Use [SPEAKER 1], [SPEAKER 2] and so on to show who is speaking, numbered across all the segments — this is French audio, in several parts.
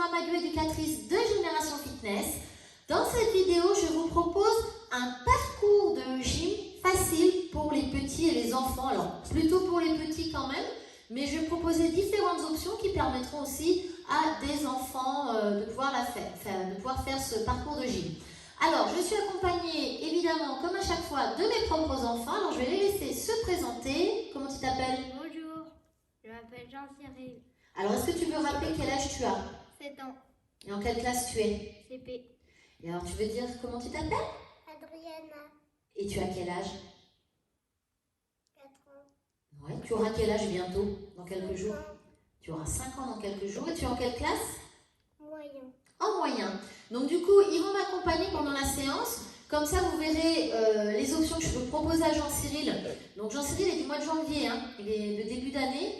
[SPEAKER 1] Amadou, éducatrice de Génération Fitness. Dans cette vidéo, je vous propose un parcours de gym facile pour les petits et les enfants. Alors, plutôt pour les petits quand même, mais je vais proposer différentes options qui permettront aussi à des enfants de pouvoir faire ce parcours de gym. Alors, je suis accompagnée, évidemment, comme à chaque fois, de mes propres enfants. Alors, je vais les laisser se présenter. Comment tu t'appelles?
[SPEAKER 2] Bonjour, je m'appelle Jean-Cyril.
[SPEAKER 1] Alors, est-ce que tu veux rappeler quel âge tu as?
[SPEAKER 2] 7 ans,
[SPEAKER 1] Et en quelle classe tu es?
[SPEAKER 2] CP.
[SPEAKER 1] Et alors, tu veux dire comment tu t'appelles?
[SPEAKER 2] Adriana,
[SPEAKER 1] Et tu as quel âge?
[SPEAKER 2] 4 ans.
[SPEAKER 1] Ouais, tu auras quel âge bientôt? Dans quelques jours? Tu auras 5 ans dans quelques jours. Et tu es en quelle classe?
[SPEAKER 2] Moyen.
[SPEAKER 1] En moyen. Donc du coup, ils vont m'accompagner pendant la séance. Comme ça, vous verrez les options que je peux proposer à Jean-Cyril. Donc Jean-Cyril est du mois de janvier, hein. Il est le début d'année.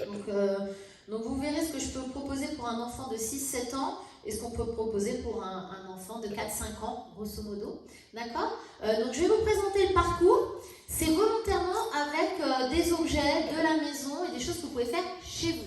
[SPEAKER 1] Donc vous verrez ce que je peux proposer pour un enfant de 6-7 ans et ce qu'on peut proposer pour un enfant de 4-5 ans, grosso modo. D'accord? Donc je vais vous présenter le parcours. C'est volontairement avec des objets de la maison et des choses que vous pouvez faire chez vous.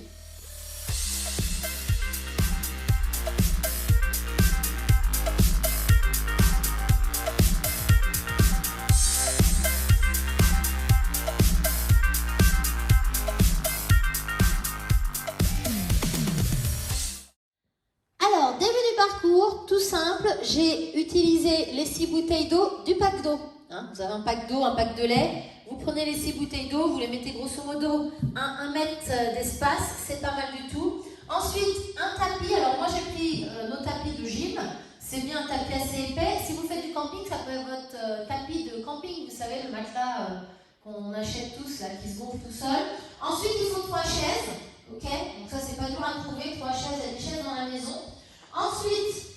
[SPEAKER 1] Alors, début du parcours, tout simple, j'ai utilisé les 6 bouteilles d'eau du pack d'eau. Hein, vous avez un pack d'eau, un pack de lait, vous prenez les 6 bouteilles d'eau, vous les mettez grosso modo à 1 mètre d'espace, c'est pas mal du tout. Ensuite, un tapis, alors moi j'ai pris nos tapis de gym, c'est bien un tapis assez épais. Si vous faites du camping, ça peut être votre tapis de camping, vous savez, le matelas qu'on achète tous, là, qui se gonfle tout seul. Ensuite, il faut 3 chaises. Ok, donc ça c'est pas dur à trouver, 3 chaises, il y a des chaises dans la maison. Ensuite,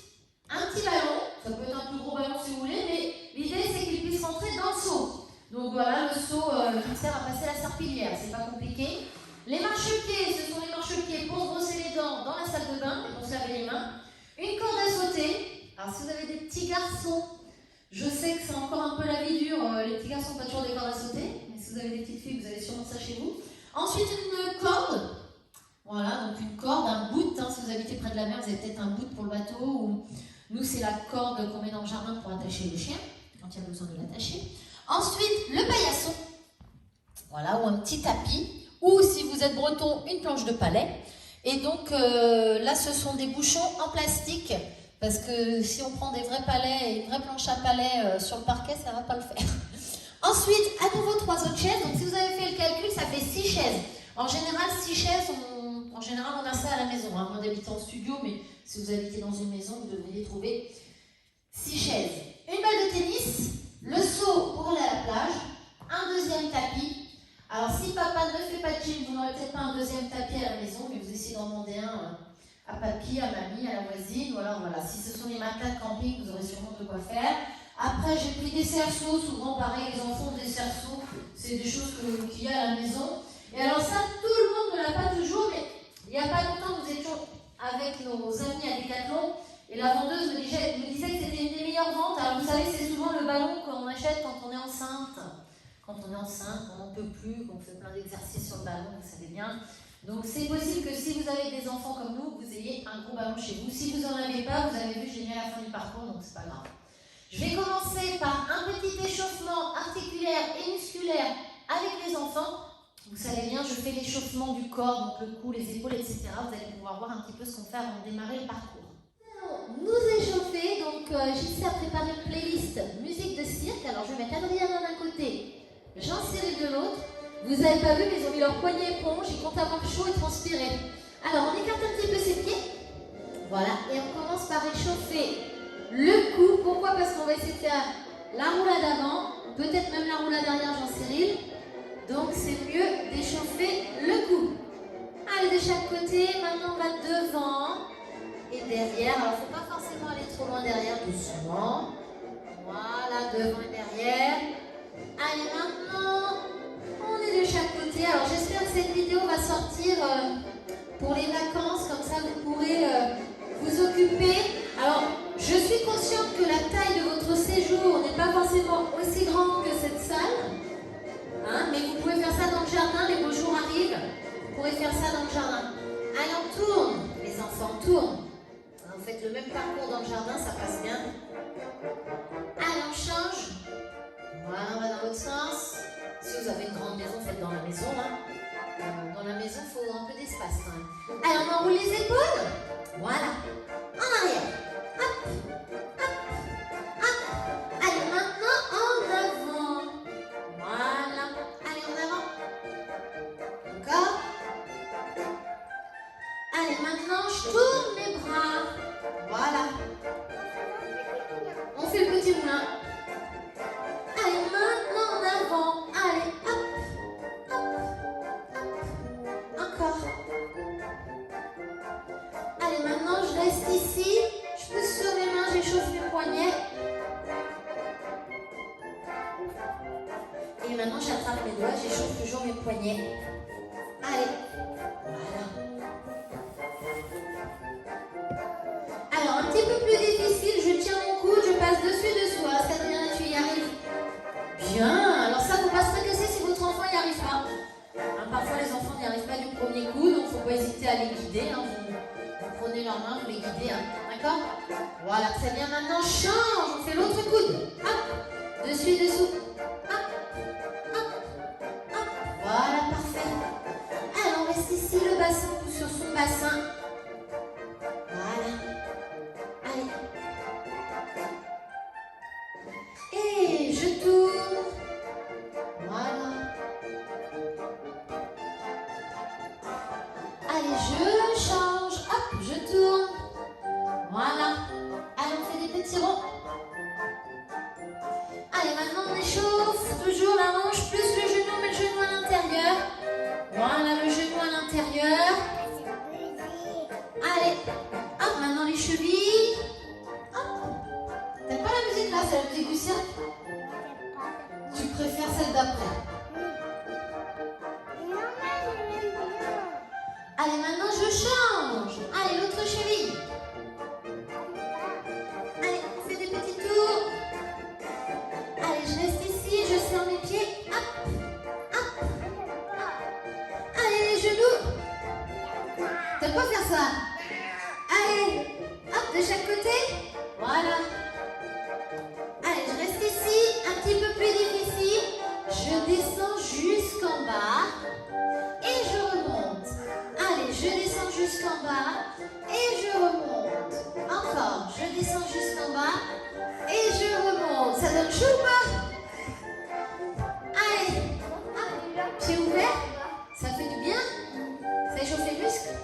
[SPEAKER 1] un petit ballon, ça peut être un plus gros ballon si vous voulez, mais l'idée c'est qu'il puisse rentrer dans le seau. Donc voilà le seau qui sert à passer la serpillière, c'est pas compliqué. Les marchepieds, ce sont les marchepieds pour se brosser les dents dans la salle de bain et pour se laver les mains. Une corde à sauter, alors si vous avez des petits garçons, je sais que c'est encore un peu la vie dure, les petits garçons n'ont pas toujours des cordes à sauter, mais si vous avez des petites filles, vous avez sûrement ça chez vous. Ensuite une corde. Voilà, donc une corde, un bout, hein, si vous habitez près de la mer, vous avez peut-être un bout pour le bateau, ou nous c'est la corde qu'on met dans le jardin pour attacher le chien, quand il y a besoin de l'attacher. Ensuite, le paillasson, voilà, ou un petit tapis, ou si vous êtes breton, une planche de palais. Et donc là, ce sont des bouchons en plastique, parce que si on prend des vrais palais et une vraie planche à palais sur le parquet, ça ne va pas le faire. Ensuite, à nouveau 3 autres chaises, donc si vous avez fait le calcul, ça fait 6 chaises. En général, 6 chaises, on a ça à la maison. Hein. Moi, j'habite en studio, mais si vous habitez dans une maison, vous devriez trouver 6 chaises. Une balle de tennis, le seau pour aller à la plage, un deuxième tapis. Alors, si papa ne fait pas de gym, vous n'aurez peut-être pas un deuxième tapis à la maison, mais vous essayez d'en demander un à papy, à mamie, à la voisine. Ou alors, voilà, si ce sont les matelas de camping, vous aurez sûrement de quoi faire. Après, j'ai pris des cerceaux. Souvent, pareil, les enfants ont des cerceaux. C'est des choses qu'il y a à la maison. Et alors ça, tout le monde ne l'a pas toujours, mais il n'y a pas longtemps, nous étions avec nos amis à Decathlon, et la vendeuse me disait que c'était une des meilleures ventes. Alors vous savez, c'est souvent le ballon qu'on achète quand on est enceinte. Quand on est enceinte, qu'on n'en peut plus, qu'on fait plein d'exercices sur le ballon, vous savez bien. Donc c'est possible que si vous avez des enfants comme nous, vous ayez un gros ballon chez vous. Si vous n'en avez pas, vous avez vu, j'ai mis à la fin du parcours, donc c'est pas grave. Je vais commencer par un petit échauffement articulaire et musculaire avec les enfants. Vous savez bien, je fais l'échauffement du corps, donc le cou, les épaules, etc. Vous allez pouvoir voir un petit peu ce qu'on fait avant de démarrer le parcours. Nous échauffer, donc JC a préparé une playlist musique de cirque. Alors je vais mettre Adriana d'un côté, Jean-Cyril de l'autre. Vous n'avez pas vu, mais ils ont mis leur poignet éponge, ils comptent avoir chaud et transpirer. Alors on écarte un petit peu ses pieds. Voilà, et on commence par échauffer le cou. Pourquoi? Parce qu'on va essayer de faire la roulade avant, peut-être même la roulade arrière, Jean-Cyril. Donc c'est mieux d'échauffer le cou. Allez, de chaque côté, maintenant on va devant et derrière. Alors il ne faut pas forcément aller trop loin derrière, doucement. Voilà, devant et derrière. Allez, maintenant, on est de chaque côté. Alors j'espère que cette vidéo va sortir pour les vacances, comme ça vous pourrez vous occuper. Alors je suis consciente que la taille de votre séjour n'est pas forcément aussi grande que cette salle. Hein, mais vous pouvez faire ça dans le jardin, les beaux jours arrivent, vous pourrez faire ça dans le jardin. Allez, on tourne, les enfants tournent. Vous faites le même parcours dans le jardin, ça passe bien. Allez, on change. Voilà, on va dans l'autre sens. Si vous avez une grande maison, faites dans la maison. Hein. Dans la maison, il faut un peu d'espace quand même. Allez, on enroule les épaules. Voilà. En arrière. Hop, hop, hop. Allez, maintenant en avant. Voilà. Allez, en avant. Encore. Allez, maintenant, je tourne mes bras. Voilà. On fait le petit moulin. Allez, maintenant en avant. Allez, hop, hop, hop. Encore. Allez, maintenant, je reste ici. Je pousse sur mes mains, j'échauffe mes poignets. Et maintenant, j'attrape mes doigts, j'échauffe toujours mes poignets. Allez. Voilà. Alors, un petit peu plus difficile, je tiens mon coude, je passe dessus. Ah, Sabrina, tu y arrives. Bien. Alors ça, faut pas se tracasser si votre enfant n'y arrive pas. Hein, parfois, les enfants n'y arrivent pas du premier coup, donc faut pas hésiter à les guider. Hein. Vous prenez leurs mains, vous les guidez. Hein. D'accord? Voilà, très bien. Maintenant, change. On fait l'autre coude. Hop. Dessus, dessous. Hop. Hop. Hop. Voilà, parfait. Alors, on reste ici, le bassin pousse sur son bassin. Voilà. Allez. Et je tourne. Voilà. Allez, je change. Hop, je tourne. Voilà. Allez, on fait des petits ronds. Allez, maintenant on échauffe. Toujours la hanche plus le genou, mais le genou à l'intérieur. Voilà, le genou à l'intérieur. Allez. Hop, maintenant les chevilles. Hop. T'aimes pas la musique là, c'est la musique du cirque? Tu préfères celle d'après? Allez, maintenant je change. Allez, l'autre cheville. Allez, on fait des petits tours. Allez, je reste ici, je serre mes pieds. Hop, hop. Allez, les genoux. T'aimes pas faire ça? Allez, hop, de chaque côté. Voilà. Allez, je reste ici, un petit peu plus difficile. Je descends jusqu'en bas et je remonte. Allez, je descends jusqu'en bas et je remonte. Encore, je descends jusqu'en bas et je remonte. Ça donne chaud ou pas? Allez, hop, pied ouvert. Ça fait du bien? Ça échauffe les muscles?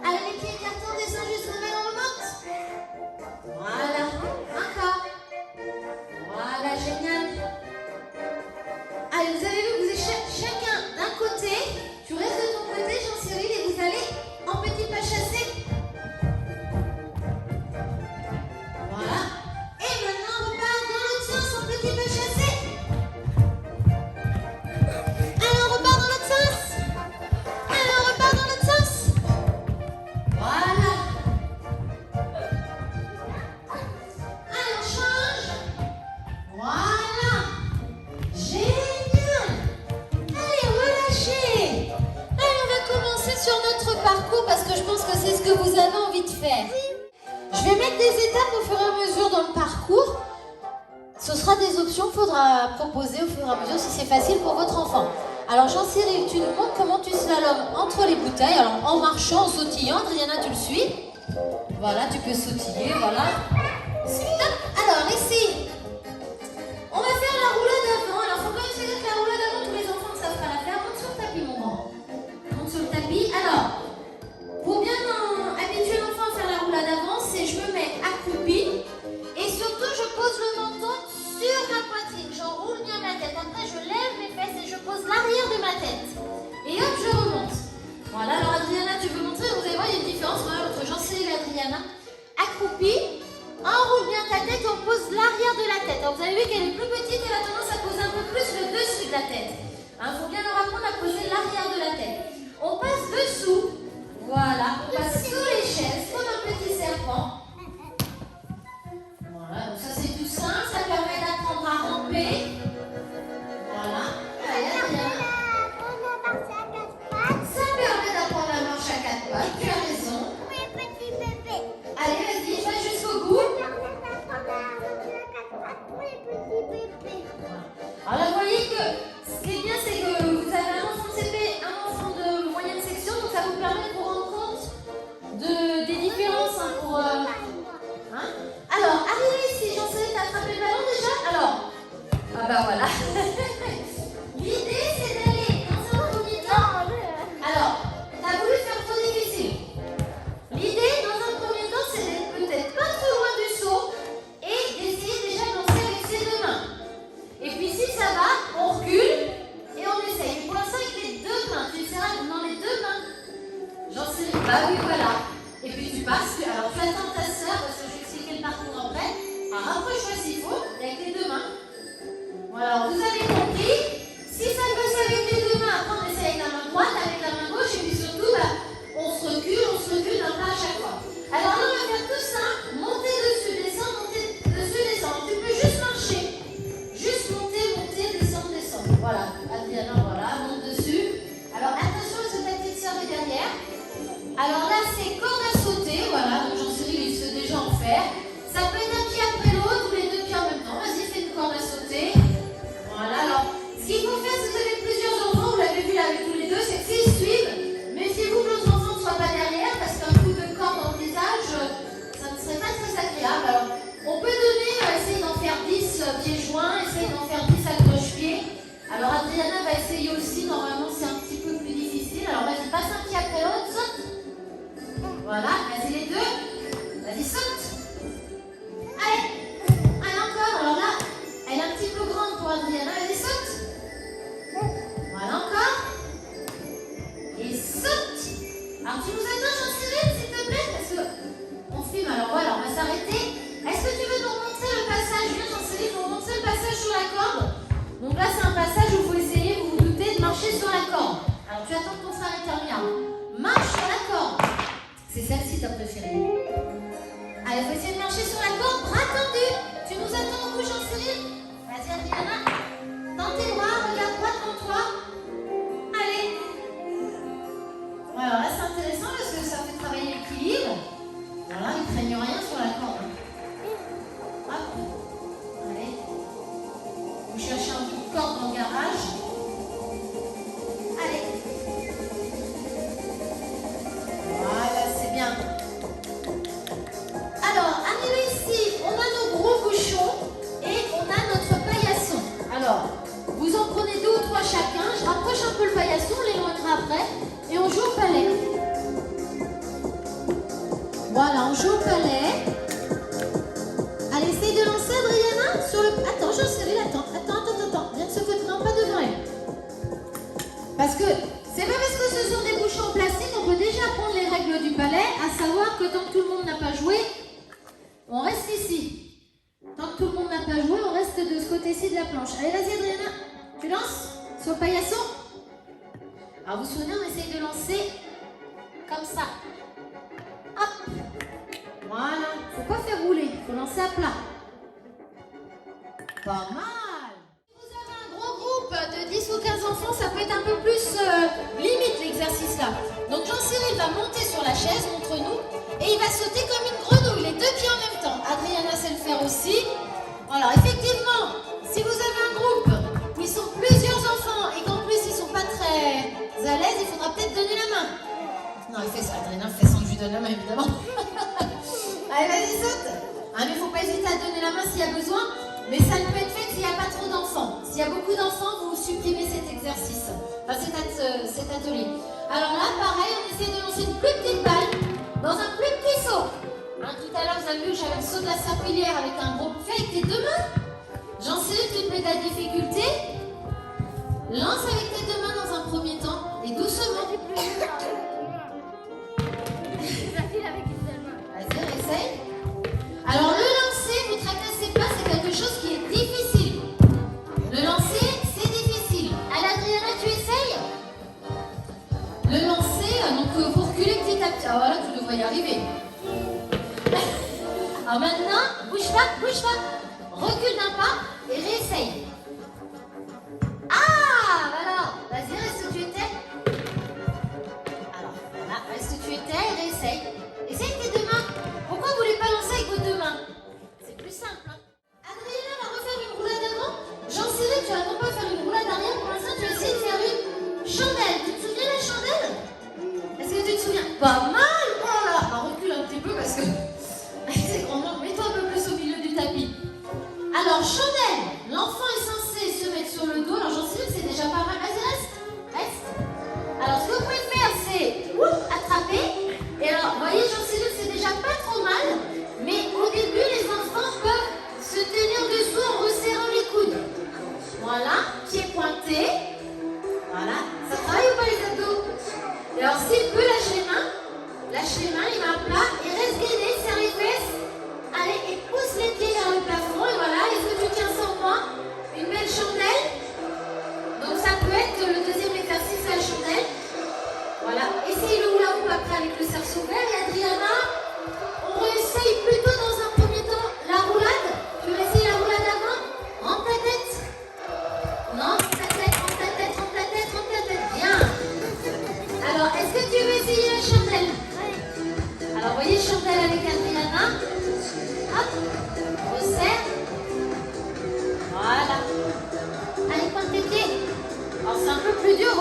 [SPEAKER 1] Allez, les pieds écartés, on descend jusqu'en bas et on remonte. Voilà, encore. Voilà, génial. Allez, vous avez vu que vous êtes chacun d'un côté. Tu restes de ton côté, Jean-Cyril, et vous allez en petit pas chassé. Voilà. Et maintenant, on repart dans l'autre sens en petit pas chassé. Allez, on repart dans l'autre sens. Allez, on repart dans l'autre sens. Voilà. Allez, on change. Voilà. Génial. Allez, relâchez. Allez, on va commencer sur notre parcours parce que je pense que c'est ce que vous avez envie de faire. Je vais mettre des étapes au fur et à mesure dans le parcours. Ce sera des options qu'il faudra proposer au fur et à mesure si c'est facile pour votre enfant. Alors Jean-Cyril, tu nous montres comment tu slalomes entre les bouteilles. Alors en marchant, en sautillant, Adriana, tu le suis. Voilà, tu peux sautiller, voilà. Stop. Alors ici, on va faire la roulade avant. Alors il faut quand même se dire que la roulade avant, tous les enfants ne savent pas la faire. Monte sur le tapis, mon grand. Monte sur le tapis. Alors, pour bien habituer l'enfant à faire la roulade avant, c'est je me mets accroupie et surtout je pose le menton sur ma poitrine. J'enroule bien ma tête. Après, je lève mes fesses et je pose l'arrière de ma tête. Et hop, je remonte. Voilà, alors Adriana, tu veux montrer? Vous allez voir, il y a une différence voilà, entre Jean-Cyril et Adriana. Accroupie, enroule bien ta tête, on pose l'arrière de la tête. Alors vous avez vu qu'elle est plus petite, elle a tendance à poser un peu plus le dessus de la tête. Il faut bien leur apprendre à poser l'arrière de la tête. On passe dessous. Voilà, on passe sous les chaises, comme un petit serpent. Voilà, donc ça c'est tout simple, ça permet d'apprendre à ramper. Voilà, allez Adriana. Ça permet d'apprendre la marche à quatre pattes, tu as raison.
[SPEAKER 2] Oui, petit bébé.
[SPEAKER 1] Allez, vas-y, Bah oui, voilà. Et puis tu passes, alors tu attends ta sœur, parce que je vais expliquer le parcours après. Alors rapproche-toi s'il faut, avec les deux mains. Voilà, vous avez compris. Si ça passe avec les deux mains, après on essaie avec la main droite, avec la main gauche, et puis surtout, bah, on se recule d'un pas à chaque fois. Alors là, on va faire tout simple, monter dessus, descendre, monter dessus, descendre. Tu peux juste marcher. Juste monter, descendre, descendre. Voilà, Adriana, voilà, monte dessus. Alors attention, parce que ta petite sœur est derrière. Alors là, c'est corde à sauter, voilà, donc Jean-Cyril, il sait déjà en faire. Ça peut être un pied après l'autre ou les deux pieds en même temps. Vas-y, fais une corde à sauter. Voilà, alors, ce qu'il faut faire, si vous avez plusieurs enfants, vous l'avez vu là avec tous les deux, c'est que s'ils suivent, méfiez-vous que vos enfants ne soient pas derrière, parce qu'un coup de corde dans le visage, ça ne serait pas très agréable. Alors, on peut donner, essayer d'en faire 10 pieds joints, essayer d'en faire 10 accroche-pieds. Alors, Adriana va essayer aussi, normalement, c'est un petit peu plus difficile. Alors, vas-y, passe un pied après l'autre, saute. Voilà, vas-y les deux. Vas-y, saute. Allez, allez encore. Alors là, elle est un petit peu grande pour Adriana. Vas-y, saute. Voilà encore. Et saute. Alors tu nous attends, Jean-Cyril, s'il te plaît, parce qu'on filme. Alors voilà, on va s'arrêter. Est-ce que tu veux nous remontrer le passage? Viens, Jean-Cyril, nous remontrer le passage sur la corde. Donc là, c'est un passage où il faut essayer, vous vous doutez, de marcher sur la corde. Alors tu attends que ton frère termine. Marche sur la corde. C'est celle-ci ta préférée. Allez, il faut essayer de marcher sur la corde, bras tendus. Tu nous attends au bout, Jean-Cyril? Vas-y, Adriana. Tends tes bras, regarde droit devant toi. Allez. Alors là, c'est intéressant parce que ça fait travailler l'équilibre. Voilà, ils ne craignent rien sur la corde. Hop. Allez. Vous cherchez un bout de corde dans le garage. Allez. Voilà, c'est bien. Alors, arrivé ici, on a nos gros bouchons et on a notre paillasson. Alors, vous en prenez 2 ou 3 chacun. Je rapproche un peu le paillasson, on l'éloignera après. Et on joue au palais. Voilà, on joue au palais. Allez, essaye de lancer, Adriana, sur le... Attends, Jean-Cyril, attends. Viens de ce côté, non, pas devant elle. Parce que c'est pas parce que ce sont des bouchons en plastique qu'on peut déjà apprendre les règles du palais, à savoir que tant que tout le monde n'a pas joué, on reste ici. Tant que tout le monde n'a pas joué, on reste de ce côté-ci de la planche. Allez, vas-y, Adriana. Tu lances sur le paillasson. Alors, vous vous souvenez, on essaye de lancer comme ça. Hop. Voilà. Faut pas faire rouler. Faut lancer à plat. Pas mal. Si vous avez un gros groupe de 10 ou 15 enfants, ça peut être un peu plus limite l'exercice là. Donc Jean-Cyril va monter sur la chaise, montre-nous, et il va sauter comme une grenouille, les 2 pieds en même temps. Adriana sait le faire aussi. Alors effectivement, si vous avez un groupe où ils sont plusieurs enfants et qu'en plus ils sont pas très à l'aise, il faudra peut-être donner la main. Non, il fait ça, Adriana fait sans que je lui donne la main évidemment. Allez, vas-y, saute. Ah, mais il ne faut pas hésiter à donner la main s'il y a besoin. Mais ça ne peut être fait s'il n'y a pas trop d'enfants. S'il y a beaucoup d'enfants, vous supprimez cet exercice, enfin cet atelier. Alors là, pareil, on essaie de lancer une plus petite balle dans un plus petit saut. Hein, tout à l'heure, vous avez vu que j'avais le saut de la serpillière avec un gros... Fais avec tes 2 mains. J'enseigne, tu te mets ta difficulté. Lance avec tes 2 mains dans un premier temps et doucement. Vas-y, essaye. Alors le lancer, ne vous tracassez pas, c'est quelque chose qui est difficile. Le lancer, c'est difficile. Alors Adriana, tu essayes? Le lancer, donc pour reculer petit à petit. Ah voilà, tu devrais y arriver. Alors maintenant, bouge pas. Recule d'un pas et réessaye. Ah, voilà. Vas-y, reste où tu étais. Alors, voilà, reste où tu étais et réessaye. Essaye avec tes 2 mains. Pourquoi vous ne voulez pas lancer avec vos 2 mains? C'est plus simple. Hein. Adriana va refaire une roulade avant. Jean-Cyril, tu vas non pas faire une roulade arrière. Pour l'instant, tu vas essayer de faire une chandelle. Tu te souviens de la chandelle? Est-ce que tu te souviens? Pas mal. Oh là là. Alors, recule un petit peu parce que c'est grand. Mets-toi un peu plus au milieu du tapis. Alors, chandelle. L'enfant est censé se mettre sur le dos. Alors, Jean-Cyril, c'est déjà pas mal. Vas-y, reste. Alors, ce que vous pouvez faire, c'est attraper. Et alors, vous voyez, Jean-Cyril, c'est déjà pas trop mal, mais au début, les enfants peuvent se tenir dessous en resserrant les coudes. Voilà, pied pointé. Voilà, ça travaille ou pas les abdos? Et alors, s'il peut lâcher les mains,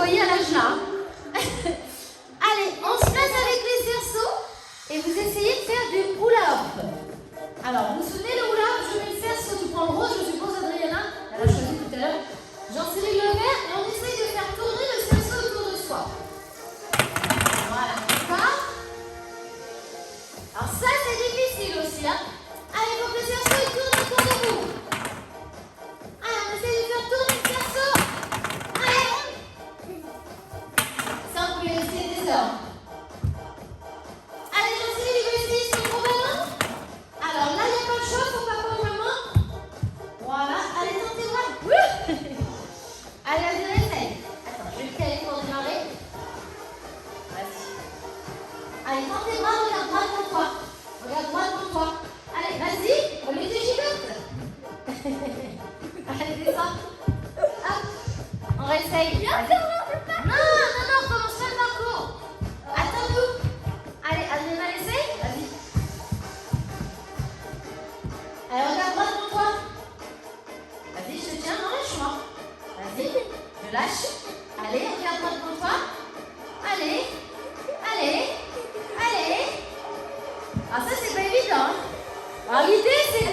[SPEAKER 1] voyez à l'âge là. Allez, on se place avec les cerceaux et vous essayez de faire du hula-hop. Alors, vous souvenez le hula-hop? Je mets le cerceau, tu prends le rose, je suppose, Adriana. Elle a choisi tout à l'heure. J'enserre le vert et on essaye de faire tourner le cerceau autour de soi. Voilà, d'accord? Alors ça, c'est difficile aussi, hein. Allez, faut que le cerceau il tourne autour de vous. Allez, on essaie de faire tourner le cerceau. Allez. Ça, on peut essayer des heures. Allez, Jean-Cyril, il va essayer son gros ballon. Alors là, il n'y a pas le choix, faut pas prendre le main. Voilà, allez, tentez-moi. Allez, vas-y, essaye. Attends, je vais le caler pour démarrer. Vas-y. Allez, tends tes bras, regarde droit devant toi. Regarde droit devant toi. Allez, vas-y, au lieu de gigote. Allez, descends. Hop, on réessaye. Non, commence pas le parcours. Attends-nous. Allez, Adriana, essaye. Vas-y. Allez, regarde droit devant toi. Vas-y, je te tiens, non, lâche-moi. Vas-y, je lâche. Allez, regarde droit devant toi. Allez. Ah, ça, c'est pas évident. Hein. Alors, l'idée, c'est de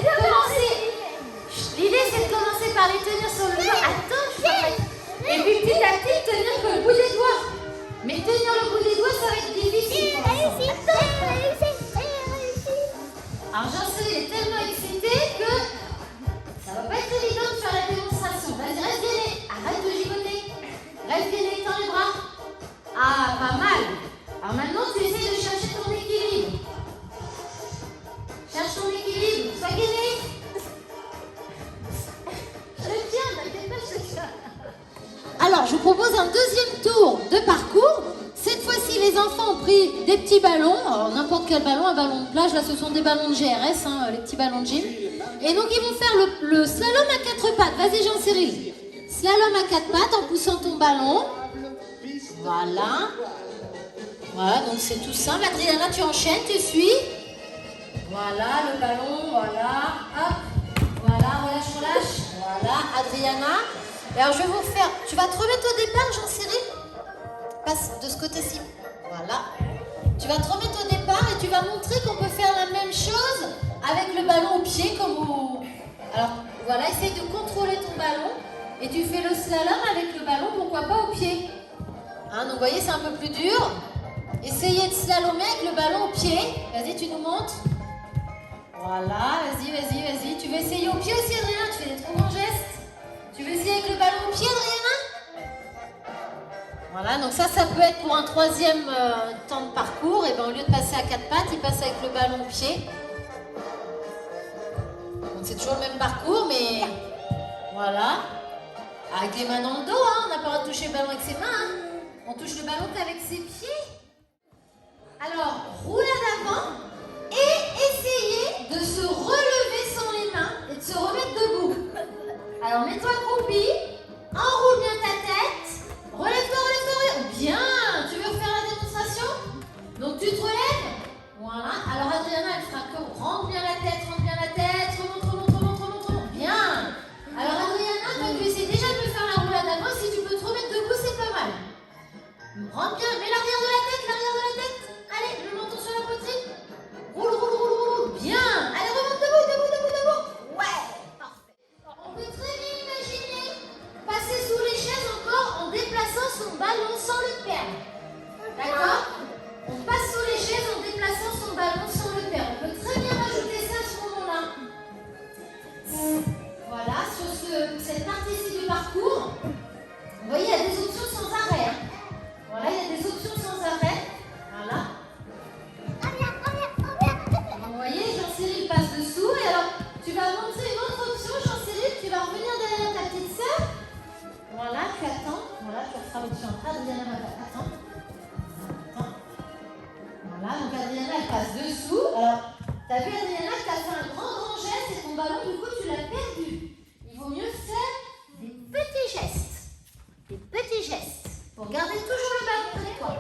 [SPEAKER 1] commencer par les tenir sur le doigt. Attends, je vais. Et puis, petit à petit, tenir que le bout des doigts. Mais tenir le bout des doigts, ça va être difficile. Alors, Jean-Cyril est tellement excité que ça va pas être évident de faire la démonstration. Vas-y, reste gainé. Arrête de gigoter. Reste gainé, tends les bras. Ah, pas mal. Alors maintenant, tu essaies de chercher ton équilibre. Cherche ton équilibre. Sois gainé. Je le tiens, t'inquiète pas, je le tiens. Alors, je vous propose un deuxième tour de parcours. Cette fois-ci, les enfants ont pris des petits ballons. Alors, n'importe quel ballon, un ballon de plage. Là, ce sont des ballons de GRS, hein, les petits ballons de gym. Et donc, ils vont faire le slalom à 4 pattes. Vas-y, Jean-Cyril. Slalom à 4 pattes en poussant ton ballon. Voilà. Voilà, donc c'est tout simple. Adriana, tu enchaînes, tu suis. Voilà, le ballon, voilà. Hop. Voilà, relâche. Voilà, Adriana. Et alors, je vais vous faire... Tu vas te remettre au départ, Jean-Cyril. Passe de ce côté-ci. Voilà. Tu vas te remettre au départ et tu vas montrer qu'on peut faire la même chose avec le ballon au pied comme au... Alors, voilà, essaye de contrôler ton ballon et tu fais le slalom avec le ballon, pourquoi pas au pied. Hein, donc, vous voyez, c'est un peu plus dur. Essayez de slalomer avec le ballon au pied. Vas-y, tu nous montres. Voilà, vas-y. Tu veux essayer au pied aussi, Adriana? Tu fais des trop bons gestes. Tu veux essayer avec le ballon au pied, Adriana? Voilà, donc ça peut être pour un troisième temps de parcours. Et bien, au lieu de passer à 4 pattes, il passe avec le ballon au pied. Donc c'est toujours le même parcours, mais voilà. Avec les mains dans le dos, hein. On n'a pas le droit de toucher le ballon avec ses mains. Hein. On touche le ballon qu'avec ses pieds. Alors, roulade d'avant et essayez de se relever sans les mains et de se remettre debout. Alors, mets-toi accroupi, enroule bien ta tête, relève-toi. Bien, tu veux refaire la démonstration? Donc, tu te relèves. Voilà. Alors, Adriana, elle fera que rentre bien la tête, remonte. Bien. Alors, Adriana, toi, tu essaies déjà de me faire la roulade d'avant. Si tu peux te remettre debout, c'est pas mal. Rentre bien, mets l'arrière de la tête. Allez, le menton sur la poitrine. Roule. Bien. Allez, remonte debout. Ouais, parfait. On peut très bien imaginer passer sous les chaises encore en déplaçant son ballon sans le perdre. D'accord? On passe sous les chaises en déplaçant son ballon sans le perdre. On peut très bien rajouter ça à ce moment-là. Voilà, sur cette partie-ci du parcours, vous voyez, il y a des options sans arrêt. Hein. Voilà, il y a des options sans arrêt. Voilà. Vous voyez, Jean-Cyril passe dessous. Et alors, tu vas montrer une autre option, Jean-Cyril. Tu vas revenir derrière ta petite sœur. Voilà, tu attends. Voilà, tu referas l'option. Adriana, attends. Voilà, donc Adriana, elle passe dessous. Alors, tu as vu, Adriana, que tu as fait un grand geste et ton ballon, du coup, tu l'as perdu. Il vaut mieux faire des petits gestes. Pour garder toujours le ballon près de toi.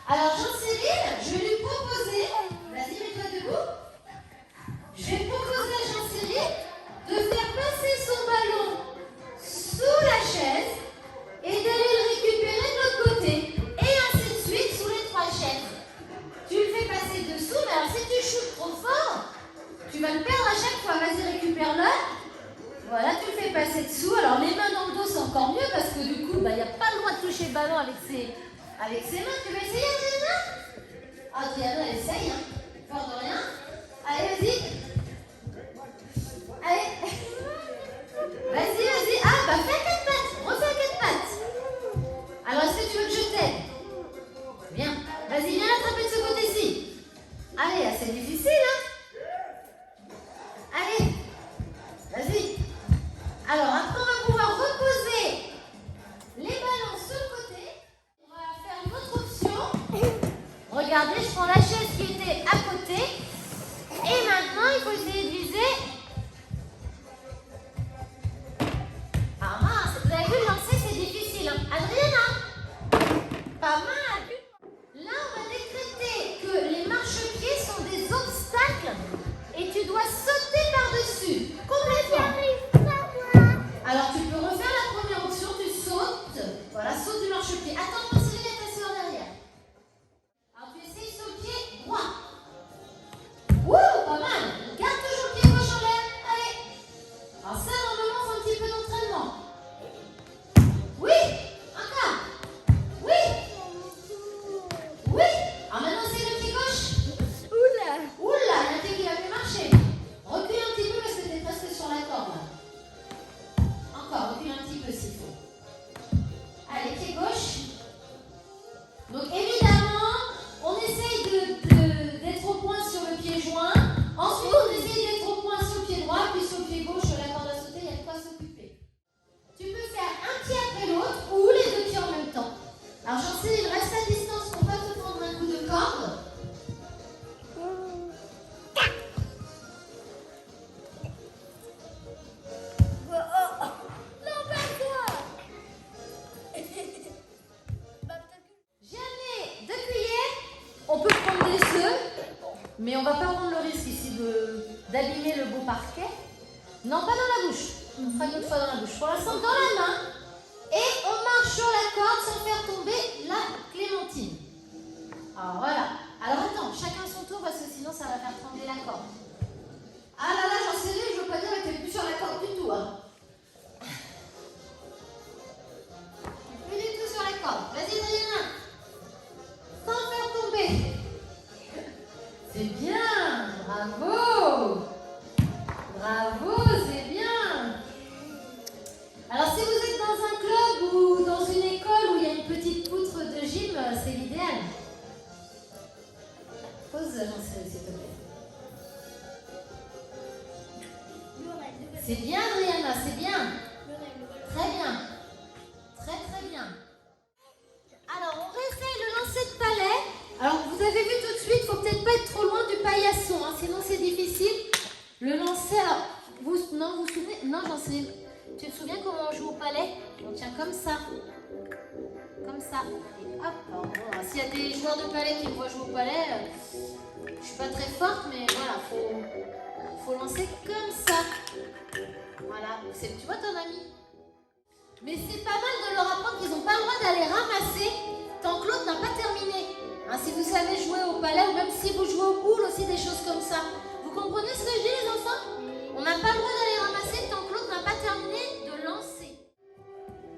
[SPEAKER 1] Alors, Jean-Cyril, je vais lui proposer, vas-y, mets-toi debout. Je vais proposer à Jean-Cyril de faire passer son ballon sous la chaise et d'aller le récupérer de l'autre avec ses mains. Tu veux essayer, Adriana? Adriana, elle essaye, hein. Peur de rien. Allez, vas-y. Allez. Vas-y. Ah, bah fais à 4 pattes. Refais à 4 pattes. Alors, est-ce que tu veux que je t'aide? Bien. Vas-y, viens l'attraper de ce côté-ci. Allez, c'est difficile, hein. Allez. Vas-y. Alors, après, on va pouvoir reposer les ballons sur le côté. On va faire une autre option. Regardez, je prends la chaise qui était à côté. Et maintenant, il faut essayer de viser. Ah mince, vous avez vu, le lancer, c'est difficile. Hein. Adriana, pas mal. Là, on va décréter que les marchepieds sont des obstacles et tu dois sauter par-dessus. Complètement. Alors, tu peux refaire la première option, tu sautes. Voilà, saute du marchepied. Attends, je pense qu'il y a ta soeur derrière. Alors, tu essayes sur le pied droit. Wouh, pas mal. Garde toujours le pied gauche en l'air. Allez. Alors, ça, normalement, il faut un petit peu d'entraînement. Oui, encore. Oui. Oui. Alors, maintenant, c'est le pied gauche. Oula, il y a un pied qui va plus marcher. Recule un petit peu parce que tu es presque sur la corde. Là. Encore, recule un petit peu s'il faut. Allez, pied gauche. Donc évidemment, on essaye d'être au point sur le pied joint. Ensuite, on essaye d'être au point sur le pied droit, puis sur le pied gauche, la corde à sauter, il y a de quoi s'occuper. Tu peux faire un pied après l'autre ou les deux pieds en même temps. Alors j'en sais, il reste à distance pour pas te prendre un coup de corde. Jamais 2 cuillères, on peut prendre des œufs, mais on va pas prendre le risque ici d'abîmer le beau parquet. Non, pas dans la bouche. On fera une autre fois dans la bouche. Pour l'instant, dans la main. Et on marche sur la corde sans faire tomber la clémentine. Alors voilà. Alors attends, chacun son tour parce que sinon ça va faire trembler la corde. Ah là là, j'en sais rien, je veux pas dire que tu n'es plus sur la corde du tout. Hein. Plus du tout sur la corde. Vas-y, Adriana. Sans faire tomber. C'est bien. Bravo. Bravo, c'est bien. Alors si vous êtes dans un club ou dans une école où il y a une petite poutre de gym, c'est l'idéal. Pose, j'en sais, s'il te plaît. C'est bien, Adriana, c'est bien. Très bien. Très bien. Alors, on réessaye le lancer de palais. Alors, vous avez vu tout de suite, il ne faut peut-être pas être trop loin du paillasson, hein, sinon c'est difficile. Le lancer, alors, vous vous souvenez? Non, j'en sais. Tu te souviens comment on joue au palais? On tient comme ça. Comme ça. Et hop. Alors, bon, s'il y a des joueurs de palais qui me voient jouer au palais, je ne suis pas très forte, mais voilà, faut lancer comme ça. Voilà. Tu vois ton ami? Mais c'est pas mal de leur apprendre qu'ils n'ont pas le droit d'aller ramasser tant que l'autre n'a pas terminé. Hein, si vous savez jouer au palais ou même si vous jouez aux boules aussi, des choses comme ça. Vous comprenez ce que je dis, les enfants? On n'a pas le droit d'aller ramasser tant que l'autre n'a pas terminé de lancer.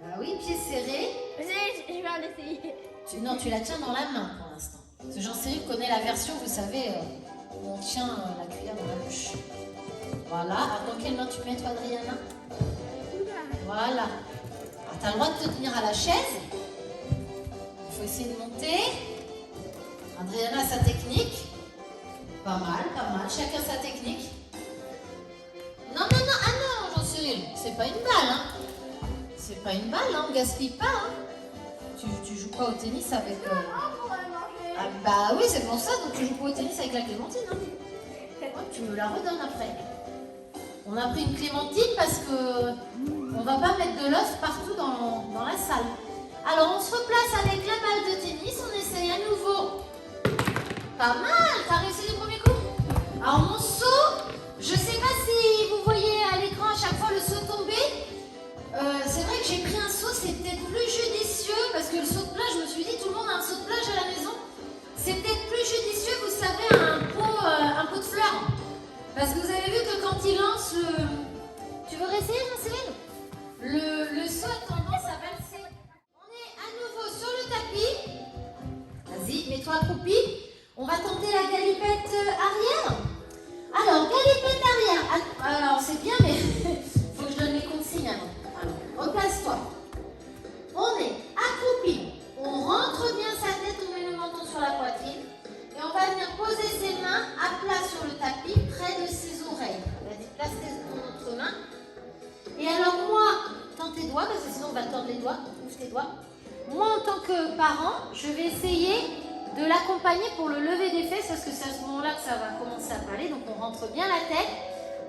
[SPEAKER 1] Bah oui, pied serré.
[SPEAKER 2] Je vais en essayer.
[SPEAKER 1] Non, tu la tiens dans la main pour l'instant. Parce que Jean-Cyril connaît la version, vous savez, où on tient la cuillère dans la bouche. Voilà. Alors, dans quelle main tu mets, toi, Adriana? Voilà. Alors, tu as le droit de te tenir à la chaise. Il faut essayer de monter. Adriana a sa technique. Pas mal. Chacun sa technique. Non. Ah non, Jean-Cyril, c'est pas une balle, hein. C'est pas une balle, hein. On gaspille pas, hein. Tu joues pas au tennis avec... Ah bah oui, c'est pour ça, donc tu joues pas au tennis avec la clémentine, hein. Ouais, tu me la redonnes après. On a pris une clémentine parce que on va pas mettre de l'os partout dans la salle. Alors on se replace avec la balle de tennis, on essaye à nouveau. Pas mal, t'as réussi le premier coup. Alors mon saut, je sais pas si vous voyez à l'écran à chaque fois le saut tombé. C'est vrai que j'ai pris un saut, c'est peut-être plus judicieux parce que le saut de plage, je me suis dit tout le monde a un saut de plage à la maison. C'est peut-être plus judicieux, vous savez, un pot de fleurs. Parce que vous avez vu que quand il lance le... Tu veux réessayer, Jean-Cyril? Le saut a tendance à valser. On est à nouveau sur le poser ses mains à plat sur le tapis, près de ses oreilles. Vas-y, place ton autre main. Et alors moi, tends tes doigts, parce que sinon on va tordre les doigts. Ouvre tes doigts. Moi, en tant que parent, je vais essayer de l'accompagner pour le lever des fesses, parce que c'est à ce moment-là que ça va commencer à parler. Donc on rentre bien la tête.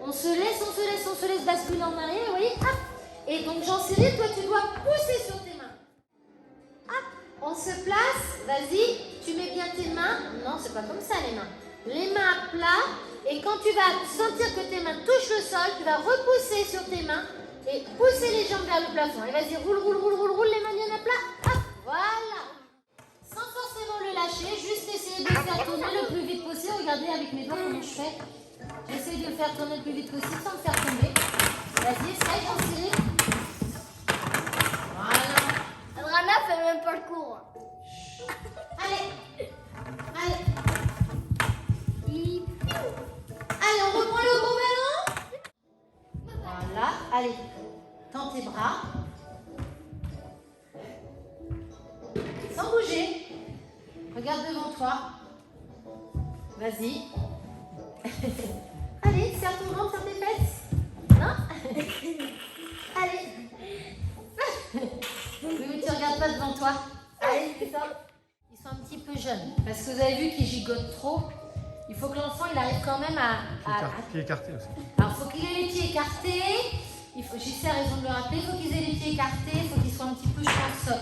[SPEAKER 1] On se laisse basculer en arrière, vous voyez, hop. Et donc Jean-Cyril, toi tu dois pousser sur tes mains. Hop, on se place, vas-y, tu mets bien tes mains. Non, c'est pas comme ça les mains. Les mains à plat, et quand tu vas sentir que tes mains touchent le sol, tu vas repousser sur tes mains et pousser les jambes vers le plafond. Et vas-y, roule, les mains bien à plat. Hop, voilà. Sans forcément le lâcher, juste essayer de le faire tourner le plus vite possible. Regardez avec mes doigts comment je fais. J'essaie de le faire tourner le plus vite possible sans le faire tomber. Vas-y, essaye, Jean-Cyril. Voilà.
[SPEAKER 2] Adriana fait même pas le cours.
[SPEAKER 1] Allez. Allez, on reprend le gros ballon. Voilà, allez. Tends tes bras. Sans bouger. Regarde devant toi. Vas-y. Allez, serre ton ventre sur tes fesses. Non? Allez. Oui, mais tu regardes pas devant toi. Allez, c'est ça. Ils sont un petit peu jeunes. Parce que vous avez vu qu'ils gigotent trop. Il faut que l'enfant il arrive quand même à
[SPEAKER 3] Pieds écartés aussi.
[SPEAKER 1] Alors, il faut qu'il ait les pieds écartés. J'y sais, raison de le rappeler. Il faut qu'ils aient les pieds écartés. Il faut qu'ils soient un petit peu, je pense,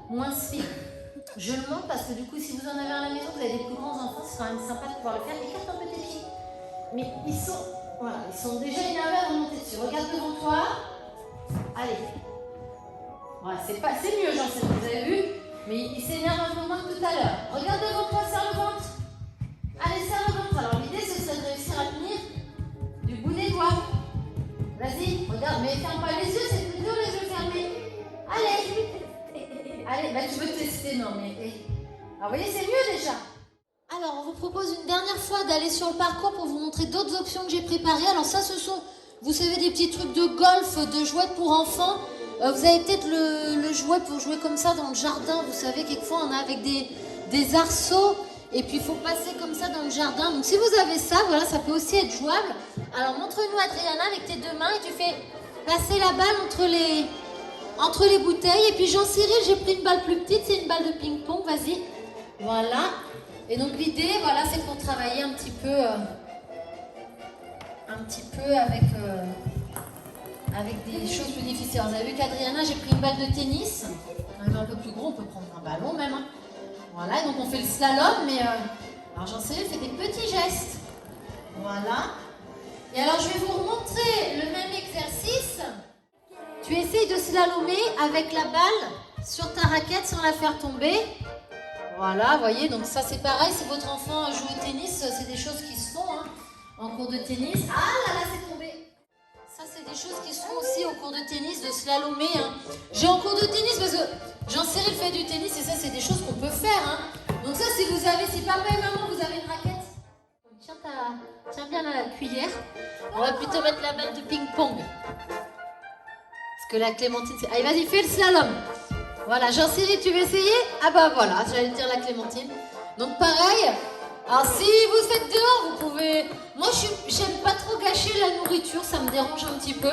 [SPEAKER 1] moins speed. Je le montre parce que du coup, si vous en avez à la maison, vous avez des plus grands enfants, c'est quand même sympa de pouvoir le faire. Écarte un peu tes pieds. Mais ils sont déjà énervés à remonter dessus. Regarde devant toi. Allez. Ouais, c'est mieux, Jean-Cyril, vous avez vu? Mais il s'énerve un peu moins que tout à l'heure. Regarde devant toi, serre le ventre. Allez, serre le ventre. Alors, l'idée, ce serait de réussir à tenir du bout des doigts. Vas-y, regarde, mais ferme pas les yeux, c'est plus dur les yeux fermés. Allez, bah tu veux tester, non mais... Alors, vous voyez, c'est mieux déjà. Alors, on vous propose une dernière fois d'aller sur le parcours pour vous montrer d'autres options que j'ai préparées. Alors ça, ce sont, vous savez, des petits trucs de golf, de jouets pour enfants. Vous avez peut-être le jouet pour jouer comme ça dans le jardin. Vous savez, quelquefois, on a avec des arceaux. Et puis, il faut passer comme ça dans le jardin. Donc, si vous avez ça, voilà, ça peut aussi être jouable. Alors, montre-nous, Adriana, avec tes deux mains. Et tu fais passer la balle entre les bouteilles. Et puis, Jean-Cyril, j'ai pris une balle plus petite. C'est une balle de ping-pong. Vas-y. Voilà. Et donc, l'idée, voilà, c'est pour travailler un petit peu avec des choses plus difficiles. Alors, vous avez vu qu'Adriana, j'ai pris une balle de tennis. Même un peu plus gros, on peut prendre un ballon même. Hein. Voilà, donc on fait le slalom, mais alors Jean-Cyril fait des petits gestes. Voilà. Et alors je vais vous remontrer le même exercice. Tu essayes de slalomer avec la balle sur ta raquette sans la faire tomber. Voilà, vous voyez, donc ça c'est pareil, si votre enfant joue au tennis, c'est des choses qui se font hein, en cours de tennis. Ah là là, c'est tombé. Ça c'est des choses qui se font aussi au cours de tennis, de slalomer. Hein. J'ai en cours de tennis parce que Jean-Cyril fait du tennis et ça c'est des choses qu'on peut faire. Hein. Donc ça si papa et maman vous avez une raquette, tiens bien la cuillère. On va plutôt mettre la balle de ping-pong. Parce que la Clémentine, allez vas-y fais le slalom. Voilà, Jean-Cyril, tu veux essayer? Ah bah voilà, j'allais dire la Clémentine. Donc pareil, alors si vous êtes dehors, vous pouvez... Moi, j'aime pas trop gâcher la nourriture, ça me dérange un petit peu.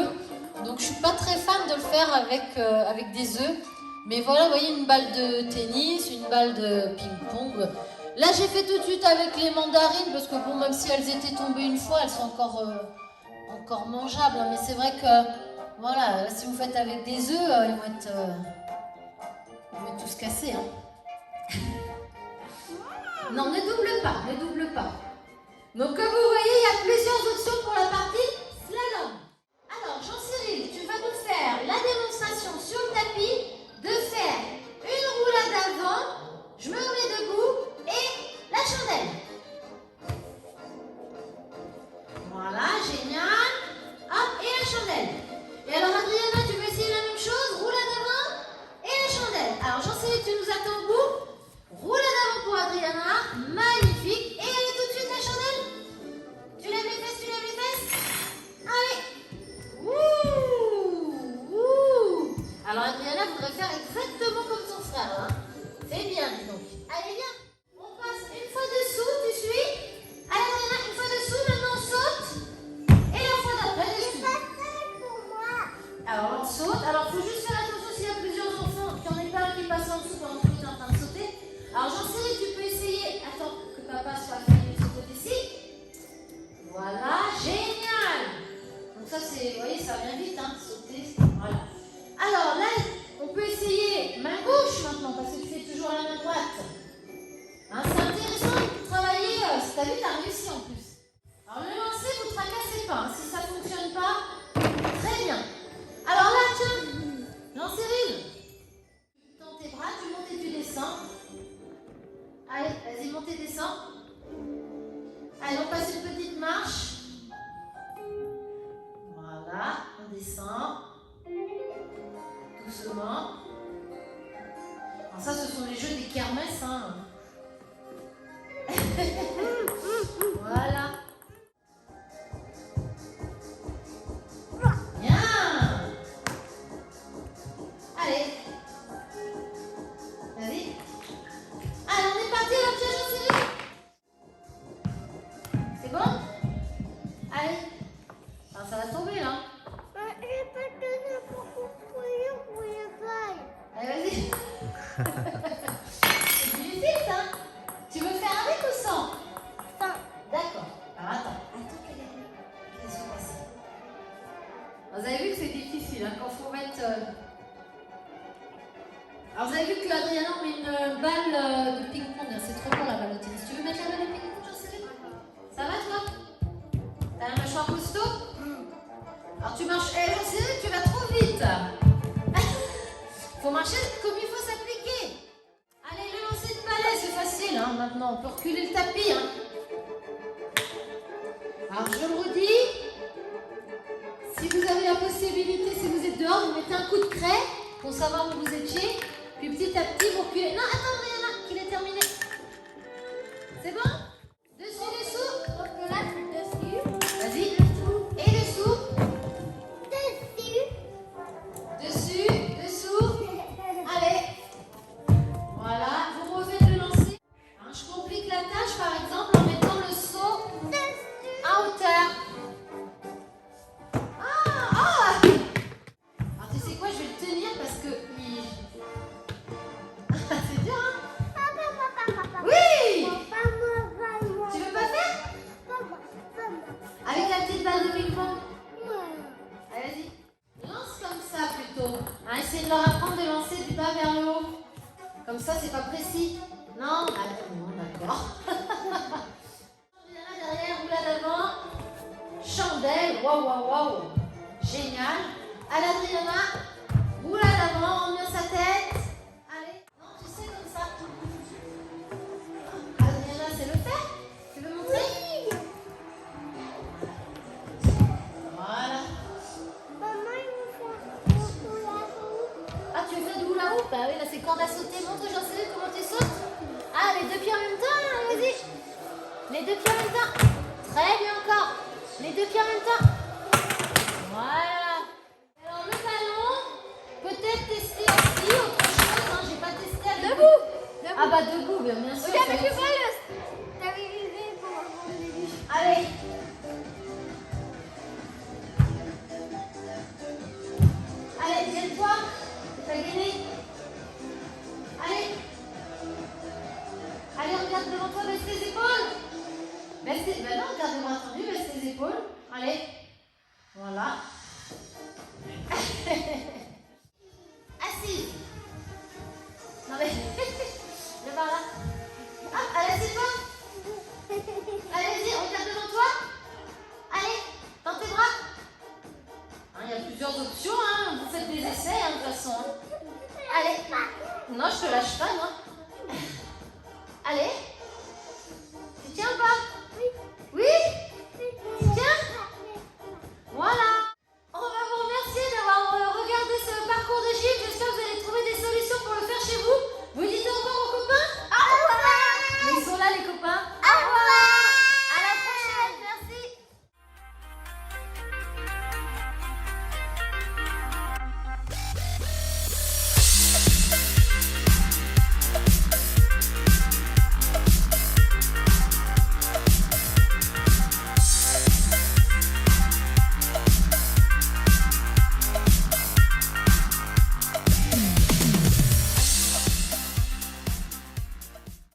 [SPEAKER 1] Donc je suis pas très fan de le faire avec des œufs. Mais voilà, vous voyez, une balle de tennis, une balle de ping-pong. Là, j'ai fait tout de suite avec les mandarines, parce que bon, même si elles étaient tombées une fois, elles sont encore mangeables. Hein. Mais c'est vrai que, voilà, si vous faites avec des œufs, ils vont être tous cassés. Hein. Non, ne double pas. Donc, comme vous voyez, il y a plusieurs options pour la partie slalom. Alors, Jean-Cyril, tu vas nous faire la démonstration sur le tapis de faire une roulade avant, je me remets debout et la chandelle. Voilà, génial. Hop, et la chandelle. Et alors, Adriana, tu veux essayer la même chose? Roulade avant et la chandelle. Alors, Jean-Cyril, tu nous attends debout. Roulade avant pour Adriana. Magnifique. Et allez tout de suite la chandelle. Tu lèves les fesses. t'as vu, t'as réussi en plus. Alors le lancer, vous ne tracassez pas. Hein. Si ça ne fonctionne pas, très bien. Alors là, tiens, lancer une. Tu tends tes bras, tu montes et tu descends. Allez, vas-y, monte et descends. Allez, on passe une petite marche. Voilà, on descend. Doucement. Alors ça, ce sont les jeux des kermesses. Hein. Voilà. Bien. Allez. Vas-y. Allez, on est parti, la piège en série. C'est bon? Allez. Alors, ça va tomber, là. Allez, vas-y. C'est difficile, ça. Tu veux faire avec ou sans? D'accord. Alors, attends. Attends qu'elle soit passée. Vous avez vu que c'est difficile, hein, quand il faut mettre... Alors, vous avez vu que Adriana met une balle de ping-pong. Hein. C'est trop court, la balle de tennis. Tu veux mettre la balle de ping-pong, Jean-Céline? Ça va, toi? T'as la mâchoire costaud? Alors, tu marches... Eh, Jean-Céline, tu vas trop vite. Faut marcher comme il faut s'appliquer. Allez, le lancer de balai, c'est facile hein, maintenant. On peut reculer le tapis. Hein. Alors, je le redis. Si vous avez la possibilité, si vous êtes dehors, vous mettez un coup de craie pour savoir où vous étiez. Puis petit à petit, vous reculez. Non, attends, Rihanna, qu'il est terminé. C'est bon? Dessus, dessous.
[SPEAKER 2] Donc là, c'est dessus.
[SPEAKER 1] Vas-y. Et dessous. Dessus, dessous. Allez. Voilà, vous revenez le lancer. Hein, je complique la tâche par exemple en mettant le saut à hauteur. Ah. Alors tu sais quoi, je vais le tenir parce que... C'est dur hein? Oui. Tu veux pas faire? Avec la petite balle de ping-pong. Allez, vas-y. Lance comme ça plutôt. Hein, essayez de leur apprendre de lancer du bas vers le haut. Comme ça, c'est pas précis. Non? D'accord. Derrière, roulade avant. Chandelle. Waouh, waouh, waouh. Génial. Allez, Adriana. Roulade avant, on met sa tête. Allez. Non, tu sais, comme ça. Adriana, c'est le faire? Tu veux montrer? Voilà. Ah, tu veux faire du hula hoop? Bah oui, là c'est corde à sauter. Montre Jean-Céline comment tu sautes. Ah, les deux pieds en même temps, là, vas-y. Les deux pieds en même temps. Très bien encore. Les deux pieds en même temps. Voilà. Alors le ballon, peut-être tester aussi autre chose. Hein. J'ai pas testé avec
[SPEAKER 2] Debout.
[SPEAKER 1] Ah bah debout, bien sûr.
[SPEAKER 2] Regarde,
[SPEAKER 1] ça
[SPEAKER 2] tu
[SPEAKER 1] y est.
[SPEAKER 2] vois le... T'avais visé pour avoir des biches.
[SPEAKER 1] Allez. Allez, viens-toi. T'as gagné. Allez. Allez, regarde devant toi, baisse tes épaules. Baisse tes... Ben non, regarde les bras tendus, baisse tes épaules. Allez. Voilà.